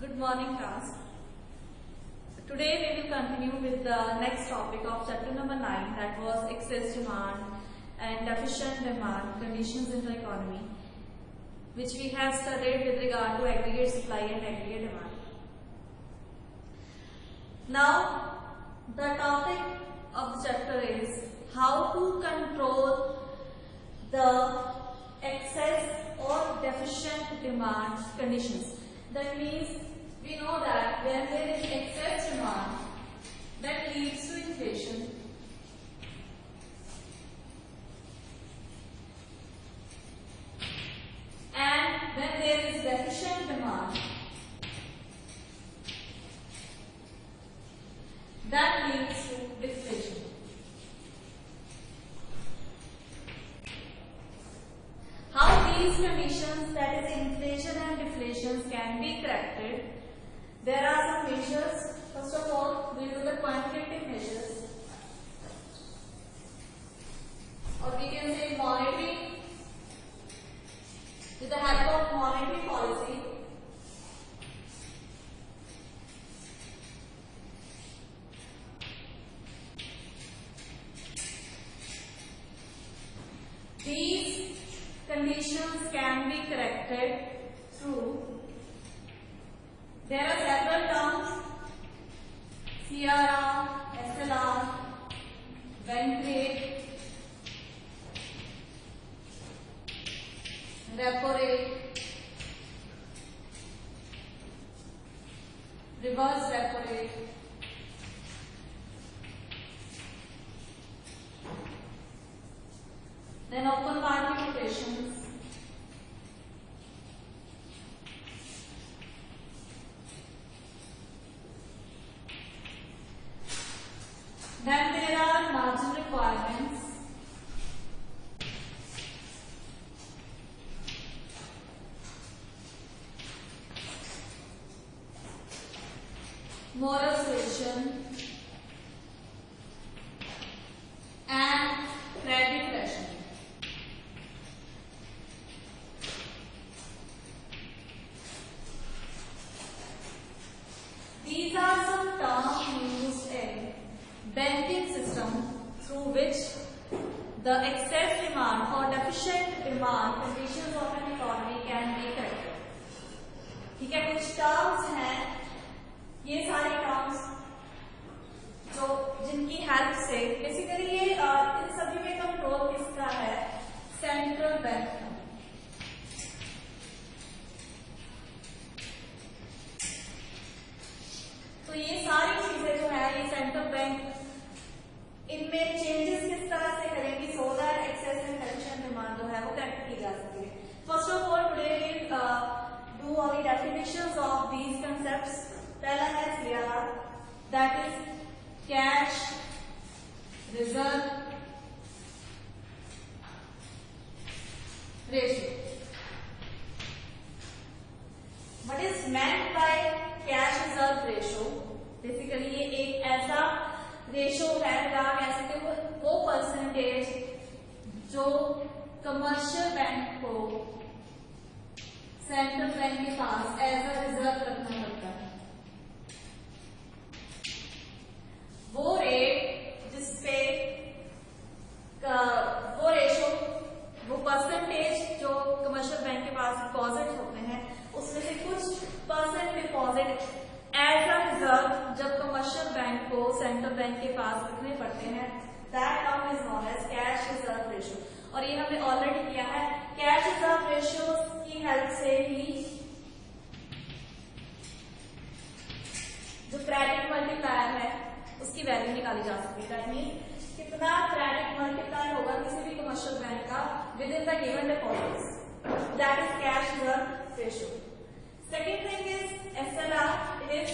Good morning, class. Today we will continue with the next topic of chapter number 9, that was excess demand and deficient demand conditions in the economy, which we have studied with regard to aggregate supply and aggregate demand. Now, the topic of the chapter is how to control the excess or deficient demand conditions. That means we know that when there is excess demand, that leads to inflation. And when there is deficient demand, that leads to deflation. How these conditions, that is inflation and deflation, can be corrected? There are some measures. First of all, we do the quantitative measures, or we can say monitoring with the help of monetary policy. These conditions can be corrected through, there are several terms: CRR, SLR, bank rate, repo rate, reverse repo rate, then open market operations, then there are margin requirements, moral suasion, and credit rationing. These are some terms used in banking system through which the excess demand or deficient demand conditions of an economy can be corrected. ठीक है, कुछ terms हैं, ये सारे terms जो जिनकी help से basically ये इन सभी में कंट्रोल किसका है? सेंट्रल बैंक का। तो ये सारी चीजें जो है ये सेंट्रल बैंक इनमें चेंजेस किस तरह से करेंगी so that access and deficient demand जो है वो करेक्ट की जा सके। First of all today we do all the definitions of these concepts. पहला है CRR, that is cash reserve ratio. What is meant by cash reserve ratio? Basically ये एक ऐसा रेशो है, आप कह सकते हो वो परसेंटेज जो कमर्शियल बैंक को सेंट्रल बैंक के पास एज अ रिजर्व रखना पड़ता है। वो रेट जिसपे वो रेशो, वो परसेंटेज जो कमर्शियल बैंक के पास डिपॉजिट होते हैं उसमें से कुछ percent deposit as a reserve जब कमर्शियल बैंक को सेंट्रल बैंक के पास रखने पड़ते हैं, that term is known as cash reserve ratio. और ये हमने ऑलरेडी किया है। कैश रिजर्व रेशियो की हेल्प से ही जो क्रेडिट मल्टीप्लायर है उसकी वैल्यू निकाली जा सकती है। दैट मीन्स कितना क्रेडिट मल्टीप्लायर होगा किसी भी कमर्शियल बैंक का with in the given deposits, that is cash reserve ratio. Second thing is SLR, it is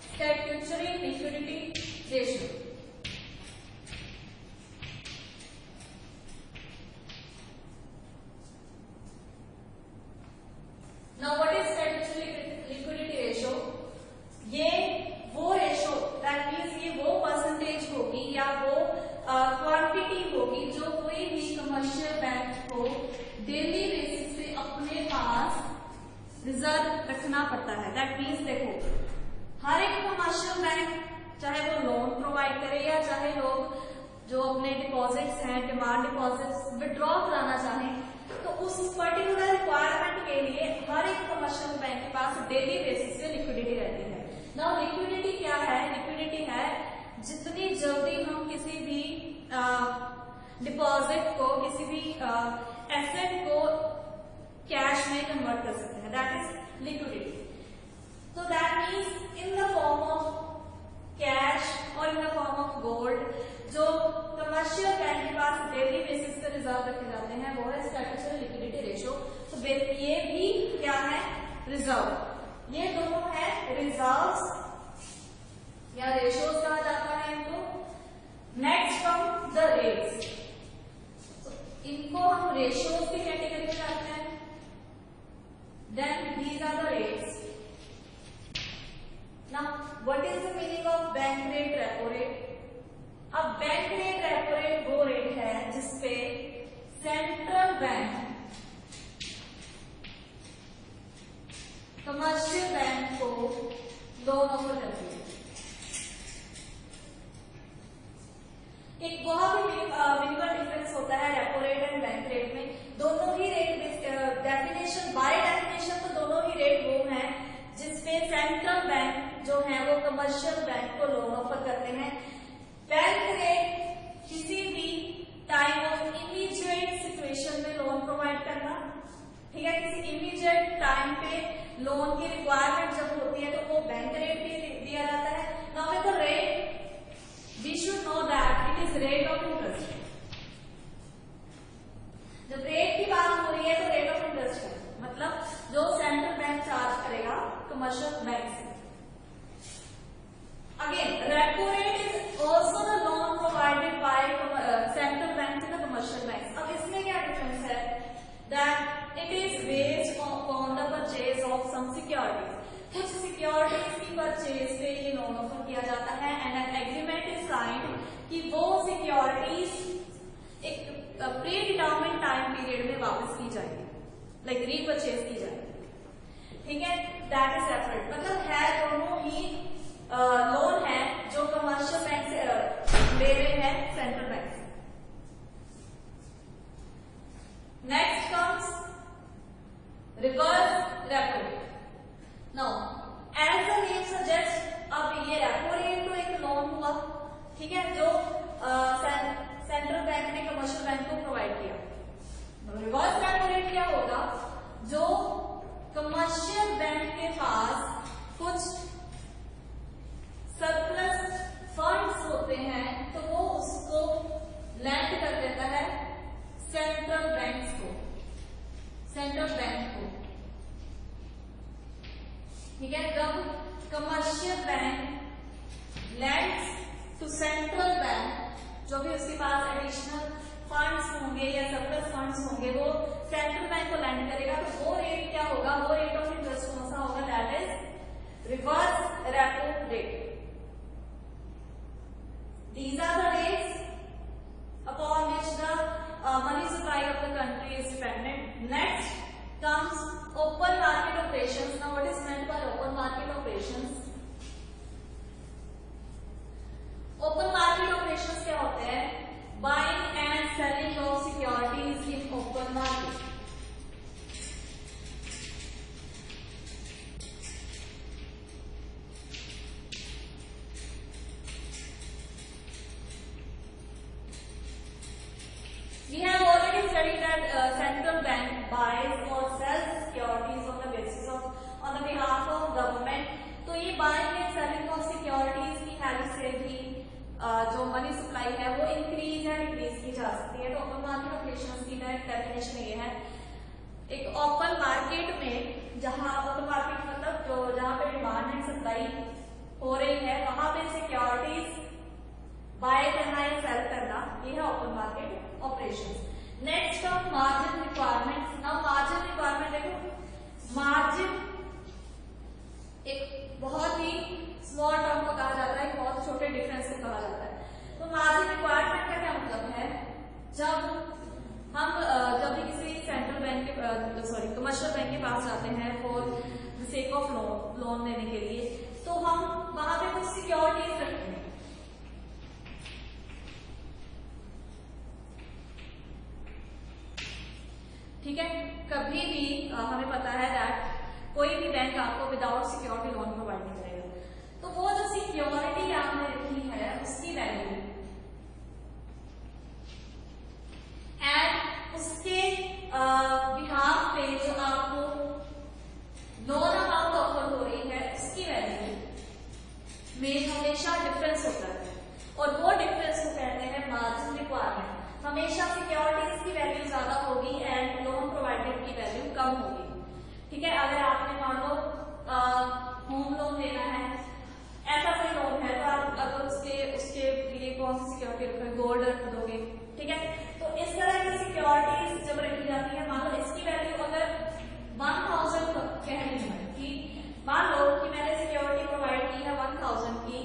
statutory liquidity ratio. Now what is statutory liquidity ratio? ये वो ratio, that means ये वो percentage होगी या वो quantity होगी जो कोई भी कमर्शियल बैंक को डेली बेसिस पे अपने पास रिजर्व रखना पड़ता है। दैट मीन्स देखो, हर एक कमर्शियल बैंक चाहे वो लोन प्रोवाइड करे या चाहे लोग जो अपने डिपॉजिट्स हैं, डिमांड डिपॉजिट्स विड्रॉ कराना चाहें, तो उस पर्टिकुलर रिक्वायरमेंट के लिए हर एक कमर्शियल बैंक के पास डेली बेसिस पे लिक्विडिटी रहती है। नाउ लिक्विडिटी क्या है? लिक्विडिटी है जितनी जल्दी हम किसी भी डिपॉजिट को, किसी भी एसेट को कैश में कन्वर्ट कर सकते हैं। That is liquidity. So that means in the form of cash or in the form of gold, जो कमर्शियल बैंक के पास डेली बेसिस पे रिजर्व रखे जाते हैं वो है स्टैट्यूटरी लिक्विडिटी रेशियो। तो ये भी क्या है? रिजर्व। ये दोनों है रिजर्व्स या रेशियोज कहा जाता है इनको। Next come the rates. इनको हम रेशियोज की कैटेगरी में रखते हैं। Then these are the rates. Now, what is the meaning of bank rate, repo rate? अब बैंक रेट, रेपो रेट वो रेट है जिसपे सेंट्रल बैंक कमर्शियल बैंक को लोन ऑफर करती है। एक बहुत ही मिनिमल डिफरेंस होता है repo rate and bank rate में। दोनों ही रेट डेफिनेशन बाय डेफिनेशन तो दोनों ही रेट वो हैं जिसपे सेंट्रल बैंक जो है वो कमर्शियल बैंक को लोन ऑफर करते हैं। बैंक रेट किसी भी टाइम ऑफ इमीडिएट सिचुएशन में लोन प्रोवाइड करना, ठीक है। किसी इमीडिएट टाइम पे लोन की रिक्वायरमेंट जब होती है तो वो बैंक रेट भी दिया जाता है। Now the rate we should know that it is rate of interest. जब रेट की बात हो रही है तो रेट ऑफ इंटरेस्ट है, मतलब जो सेंट्रल बैंक चार्ज करेगा कमर्शियल बैंक से। Again repo rate is also the loan provided by central bank to the commercial bank. अब इसमें क्या डिफरेंस है? That it is based on the purchase of some securities. कुछ securities की purchase पे ये लोन ऑफर किया जाता है and an agreement is signed कि वो सिक्योरिटीज एक प्री डिटर्मिन्ड टाइम पीरियड में वापस की जाएगी, लाइक रीपरचेज की जाएगी, ठीक है। दैट इज सेपरेट, मतलब है दोनों ही लोन है जो कमर्शियल बैंक से ले रहे हैं सेंट्रल बैंक से। Next comes reverse repo rate. Now as the name suggest, अब ये रेपो रेट तो एक लोन हुआ, ठीक है, जो सेंट्रल बैंक ने कमर्शियल बैंक को प्रोवाइड किया। रिवर्स रेपो रेट क्या होगा? जो कमर्शियल बैंक के पास कुछ सरप्लस फंड्स होते हैं तो वो उसको लैंड कर देता है सेंट्रल बैंक को, ठीक है। जब commercial bank lends to central bank, जो भी उसके पास एडिशनल फंड्स होंगे या सरप्लस फंड्स होंगे वो सेंट्रल बैंक को लैंड करेगा, तो वो रेट क्या होगा? वो रेट ऑफ इंटरेस्ट कौन सा होगा? That is reverse repo rate. These are the rates upon which the money supply of the country is dependent. Next comes open market operations. Now, what is meant by open market operations? Open market operations क्या होते हैं? Buying and selling of securities in open market. We have already studied that central bank buys or sells securities on the basis of on the behalf of government. तो ये buying and selling of securities की help से भी जो money supply है वो increase या decrease की जा सकती है। तो ओपन मार्केट ऑपरेशंस की डेफिनेशन ये है, एक ओपन मार्केट में जहां ओपन मार्केट मतलब जो जहां पे डिमांड एंड सप्लाई हो रही है वहां पे सिक्योरिटीज बाय करना या सेल करना, ये है open market operations. Next of margin requirements. Now margin requirement देखो, मार्जिन एक बहुत ही स्मॉल टर्म को कहा जाता है, बहुत छोटे डिफरेंस को कहा जाता है। तो मार्जिन रिक्वायरमेंट का क्या मतलब है? जब हम जब भी किसी सेंट्रल बैंक के कमर्शियल बैंक के पास जाते हैं for the sake of loan लेने के लिए, तो हम वहां पे कुछ सिक्योरिटीज रखते हैं। ठीक है, कभी भी हमें पता है दैट कोई भी बैंक आपको विदाउट सिक्योरिटी लोन प्रोवाइड नहीं करेगा। तो वो जो सिक्योरिटी आपने रखी है उसकी वैल्यू एंड उसके बिहाफ पे जो आपको लोन अमाउंट ऑफर हो रही है उसकी वैल्यू में हमेशा डिफरेंस होता है, और वो डिफरेंस को कहते हैं मार्जिन रिक्वायरमेंट। हमेशा सिक्योरिटीज की वैल्यू ज्यादा होगी एंड लोन प्रोवाइडेड की वैल्यू कम होगी। ठीक है, अगर आपने मान लो होम लोन लेना है, ऐसा कोई लोन है, तो आप अगर उसके लिए कौन सी सिक्योरिटी रखोगे, गोल्ड रख दोगे। ठीक है, तो इस तरह की सिक्योरिटीज जब रखी जाती है, मान लो इसकी वैल्यू अगर 1000 कहनी है कि मान लो कि मैंने सिक्योरिटी प्रोवाइड की है 1000 की,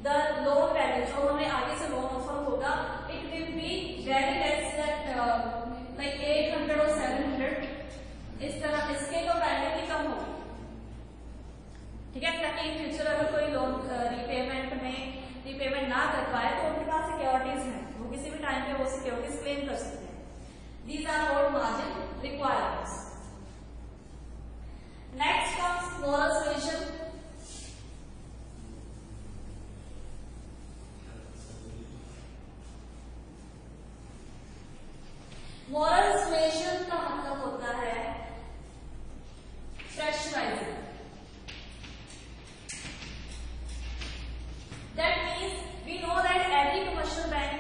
द लोन वैल्यू जो हमें आगे से लोन ऑफर होगा it will be very less that like 800 और 700, इस तरह इसके तो वैल्यू भी कम होगी। ठीक है, ताकि इन फ्यूचर अगर कोई लोन रीपेमेंट ना कर पाए तो उनके पास सिक्योरिटीज हैं, वो किसी भी टाइम पे वो सिक्योरिटीज क्लेम कर सकते हैं। These are called margin requirements. Next comes moral suasion. Moral suasion का मतलब होता है pressurising. That means we know that every commercial bank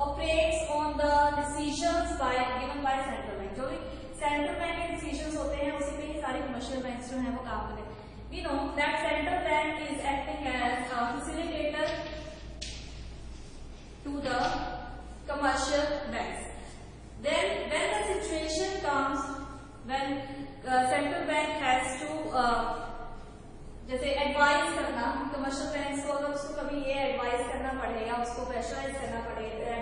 operates on the decisions given by central bank. जो भी सेंट्रल बैंक के डिसीजंस होते हैं उसी पे ही सारी कमर्शियल बैंक जो है वो काम करते हैं। We know that central bank is acting as a facilitator to the commercial banks. Then when the situation comes when central bank has to जैसे एडवाइस करना कमर्शियल बैंक्स को, अगर उसको कभी ये एडवाइस करना पड़ेगा, उसको प्रेशराइज करना पड़ेगा,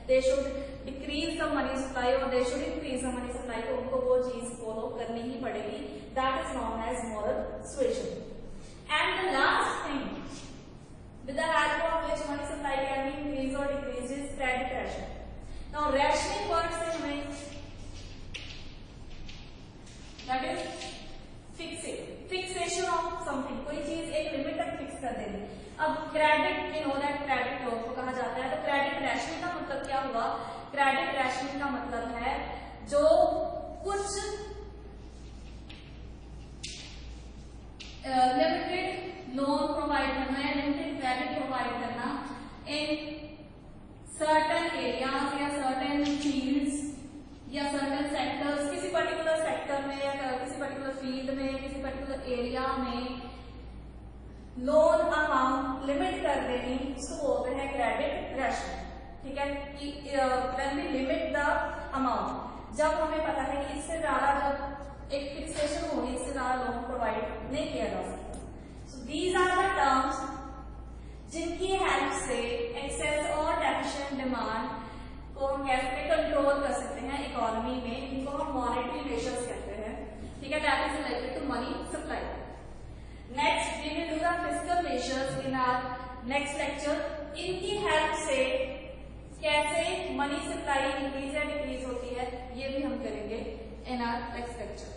they should decrease the money supply और they should increase the money supply, तो उनको वो चीज फॉलो करनी ही पड़ेगी। That is known as moral suasion. And the last thing with the help of which money supply can be increase or decrease is credit rationing. Now rationing word से हमें that is fixation of something, कोई चीज एक limit तक fix कर देंगे। अब credit we know that credit law को कहा जाता है, तो क्रेडिट रैशनिंग का मतलब क्या हुआ? क्रेडिट रैशनिंग का मतलब है जो कुछ लिमिटेड लोन प्रोवाइड करना है, लिमिटेड क्रेडिट प्रोवाइड करना इन सर्टेन एरियाज या सर्टेन फील्ड्स या सर्टेन सेक्टर्स, किसी पर्टिकुलर सेक्टर में या किसी पर्टिकुलर फील्ड में, किसी पर्टिकुलर एरिया में लोन अमाउंट लिमिट कर देनी, उसको बोलते हैं क्रेडिट रैशनिंग। ठीक है, कि when we limit the amount, जब हमें पता है कि इससे ज्यादा जब एक फिक्सेशन होगी, इससे ज्यादा लोन प्रोवाइड नहीं किया जा सकता। So these are the terms जिनकी हेल्प से एक्सेस और डेफिशिएंट डिमांड को हम कैसे कंट्रोल कर सकते हैं इकोनॉमी में, इनको हम मॉनेटरी मेजर्स कहते हैं। ठीक है, that is related to money supply. Next we will do the fiscal measures in our next lecture. इनकी हेल्प से कैसे मनी सप्लाई इंक्रीज या डिक्रीज होती है ये भी हम करेंगे इन आवर नेक्स्ट लेक्चर।